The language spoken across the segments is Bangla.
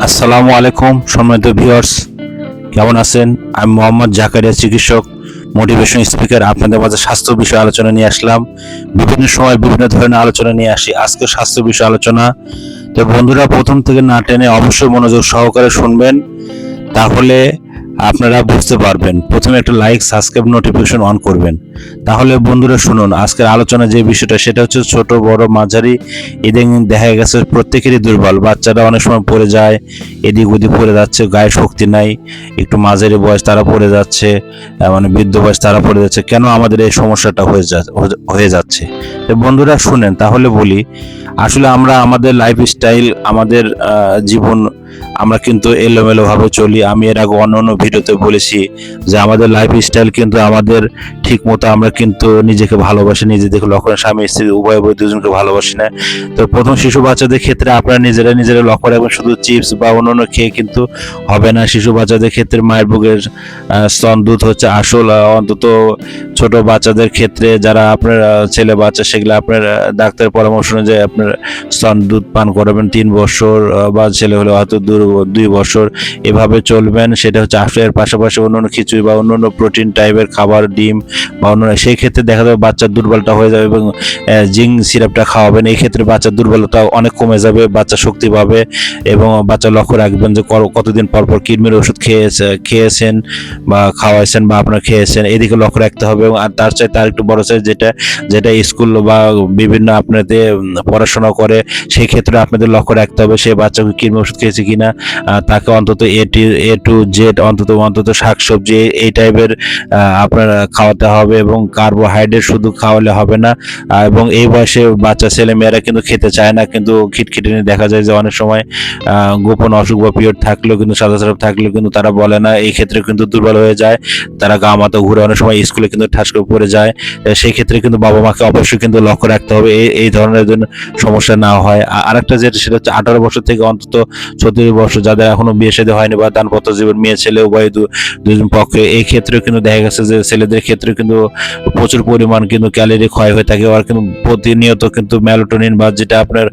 আসসালামু আলাইকুম সম্মানিত ভিউয়ার্স, কেমন আছেন? আমি মোহাম্মদ জাকারিয়া, চিকিৎসক, মোটিভেশন স্পিকার। আপনাদের মাঝে স্বাস্থ্য বিষয়ে আলোচনা নিয়ে আসলাম। বিভিন্ন সময় বিভিন্ন ধরনের আলোচনা নিয়ে আসি। আজকে স্বাস্থ্য বিষয়ে আলোচনা। তো বন্ধুরা, প্রথম থেকে না টেনে অবশ্যই মনোযোগ সহকারে শুনবেন, তাহলে আপনারা বুঝতে পারবেন। প্রথমে একটা লাইক, সাবস্ক্রাইব, নোটিফিকেশন অন করবেন। তাহলে বন্ধুরা শুনুন, আজকের আলোচনা যে বিষয়টা সেটা হচ্ছে ছোট বড় মাঝারি ইদানিং দেখা গেছে প্রত্যেকেরই দুর্বল। বাচ্চারা অনেক সময় পড়ে যায়, এদিক ওদিক পড়ে যাচ্ছে, গায়ে শক্তি নাই। একটু মাঝারি বয়স তারা পড়ে যাচ্ছে, মানে বৃদ্ধ বয়স তারা পড়ে যাচ্ছে। কেন আমাদের এই সমস্যাটা হয়ে যাচ্ছে? তো বন্ধুরা শুনেন, তাহলে বলি। আসলে আমরা আমাদের লাইফস্টাইল, আমাদের জীবন, আমরা কিন্তু এলোমেলো ভাবে চলি। আমি এর আগে অন্য ভিডিওতে বলেছি যে আমাদের লাইফস্টাইল কিন্তু আমাদের ঠিক মতো আমরা কিন্তু নিজেকে ভালোবাসি, নিজেদেরকে লক্ষ্য, স্বামী স্ত্রী উভয় দুজনকে ভালোবাসি না। তো প্রথম শিশু বাচ্চাদের ক্ষেত্রে আপনারা নিজেরা লক্ষ্য রাখবেন। শুধু চিপস বা অন্য খেয়ে কিন্তু হবে না। শিশু বাচ্চাদের ক্ষেত্রে মায়ের বুকের স্তন দুধ হচ্ছে আসল। অন্তত ছোট বাচ্চাদের ক্ষেত্রে যারা আপনার ছেলে বাচ্চা, সেগুলো আপনার ডাক্তারের পরামর্শ অনুযায়ী আপনার স্তন দুধ পান করাবেন 3 বছর, বা ছেলে হলে হয়তো 2 বছর, এভাবে চলবেন। সেটা হচ্ছে আসলের পাশাপাশি অন্যান্য খিচুড়ি বা অন্যান্য প্রোটিন টাইপের খাবার, ডিম বা অন্য, সেই ক্ষেত্রে দেখা যাবে বাচ্চার দুর্বলতা হয়ে যাবে। এবং জিঙ্ক সিরাপটা খাওয়াবেন, এই ক্ষেত্রে বাচ্চার দুর্বলতা অনেক কমে যাবে, বাচ্চা শক্তি পাবে। এবং বাচ্চা লক্ষ্য রাখবেন যে কতদিন পর কৃমির ওষুধ খেয়েছেন বা খাওয়াইছেন বা আপনার খেয়েছেন, এদিকে লক্ষ্য রাখতে হবে। এবং আর তার চাইতে আর একটু বড় চাই, যেটা স্কুল বা বিভিন্ন আপনাদের পড়াশোনা করে, সেই ক্ষেত্রে আপনাদের লক্ষ্য রাখতে হবে সে বাচ্চাকে কৃমি ওষুধ খেয়েছে কিনা। তাকে অন্তত A to Z অন্তত শাকসবজি এই টাইপের আপনার খাওয়াতে হবে। এবং কার্বোহাইড্রেট শুধু খাওয়ালে হবে না। এবং এই বয়সে বাচ্চা ছেলে মেয়েরা কিন্তু খেতে চায় না, কিন্তু খিটখিটানি দেখা যায় যে অনেক সময় গোপন অসুখ বা পিরিয়ড থাকলেও কিন্তু সাদা সাদা থাকলেও কিন্তু তারা বলে না, এই ক্ষেত্রে কিন্তু দুর্বল হয়ে যায়। তারা গা মাথা ঘুরে অনেক সময় স্কুলে কিন্তু ঠাস করে পড়ে যায়। সেই ক্ষেত্রে কিন্তু বাবা মাকে অবশ্যই কিন্তু লক্ষ্য রাখতে হবে এই ধরনের জন্য সমস্যা না হয়। আরেকটা যেটা, সেটা হচ্ছে 18 বছর থেকে অন্তত 34 বছর যাদের এখনো বিয়ে শাদী হয়নি বা দানপত্র জীবন, মেয়ে ছেলে উভয় দুজন পক্ষে, এই ক্ষেত্রেও কিন্তু দেখা গেছে যে ছেলেদের ক্ষেত্রে কিন্তু প্রচুর পরিমাণ কিন্তু ক্যালোরি ক্ষয় হয়ে থাকে। আর কিন্তু প্রতিনিয়ত কিন্তু মেলাটোনিন বা যেটা আপনার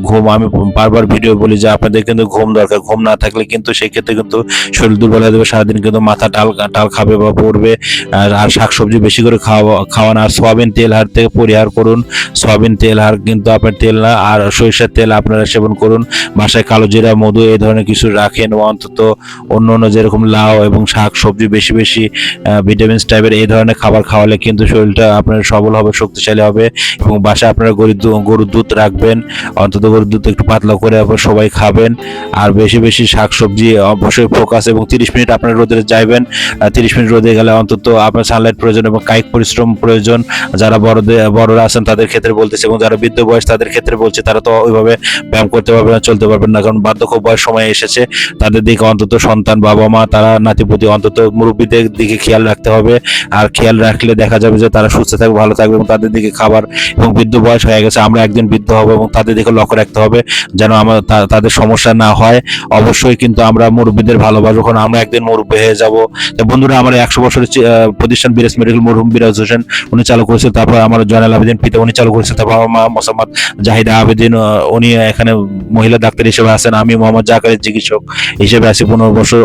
ঘুম, আমি বারবার ভিডিও বলি যে আপনাদের কিন্তু ঘুম দরকার। ঘুম না থাকলে কিন্তু সেই ক্ষেত্রে কিন্তু শরীর দুর্বল হয়ে যাবে, সারাদিন কিন্তু মাথা টাল খাবে বা পড়বে। আর শাকসবজি বেশি করে খাওয়ান। আর সয়াবিন তেল হার থেকে পরিহার করুন। সয়াবিন তেল হার কিন্তু আপনার তেল না, আর সরিষার তেল আপনারা সেবন করুন। বাসায় কালো জিরা, মধু এই ধরনের কিছু রাখেন। অন্তত অন্য যেরকম লাউ এবং শাক সবজি বেশি ভিটামিনস টাইপের এই ধরনের খাবার খাওয়ালে কিন্তু শরীরটা আপনার সবল হবে, শক্তিশালী হবে। এবং বাসায় আপনারা গরুর দুধ রাখবেন। অন্তত গরুর দুধ একটু পাতলা করে আপনার সবাই খাবেন। আর বেশি শাক সবজি অবশ্যই ফোকাস। এবং 30 মিনিট আপনার রোদে যাইবেন। 30 মিনিট রোদে গেলে অন্তত আপনার সানলাইট প্রয়োজন এবং কায়িক পরিশ্রম প্রয়োজন। যারা বড়রা আছেন তাদের ক্ষেত্রে বলতেছে, এবং যারা বৃদ্ধ বয়স তাদের ক্ষেত্রে বলছে, তারা তো ওইভাবে ব্যায়াম করতে পারবে না, চলতে পারবেন না, কারণ বার্ধক্য বয়স সময় এসেছে। তাদের দিকে অন্তত সন্তান, বাবা মা, তারা নাতিপুতি, অন্তত মুরব্বীদের দিকে খেয়াল রাখতে হবে। আর খেয়াল রাখলে দেখা যাবে যে তারা সুস্থ থাকবে, ভালো থাকবে। এবং তাদের দিকে খাবার, এবং বৃদ্ধ বয়স হয়ে গেছে, আমরা একদিন বৃদ্ধ হব, এবং তাদের দিকে লক্ষ্য রাখতে হবে যেন তাদের সমস্যা না হয়। অবশ্যই কিন্তু আমরা মুরব্বীদের ভালোবাসবো, কারণ আমরা একদিন মুরব্বী হয়ে যাব। তো বন্ধুরা, আমার 100 বছরের প্রতিষ্ঠান বিরাজ মেডিকেল, মরহুম বিরাজ হোসেন উনি চালু করেছেন। তারপর আমার জয়নাল আবেদিন পিতা উনি চালু করেছেন। তারপর আমার মা মোসাম্মদ জাহিদা আবেদিন, উনি এখানে মহিলা ডাক্তার হিসেবে আছেন। আমি মোহাম্মদ জাকারিয়া, চিকিৎসক হিসেবে আছি। 15 বছর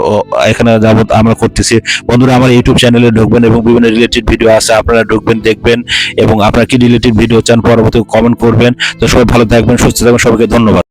এখানে যাবত আমরা করতেছি। বন্ধুরা, আমার ইউটিউব চ্যানেলে ঢুকবেন এবং বিভিন্ন রিলেটেড ভিডিও আছে, আপনারা ঢুকবেন, দেখবেন। এবং আপনারা কি রিলেটেড ভিডিও চান পরবর্তী কমেন্ট করবেন। তো সবাই ভালো থাকবেন, সুস্থ থাকবেন, সবাইকে ধন্যবাদ।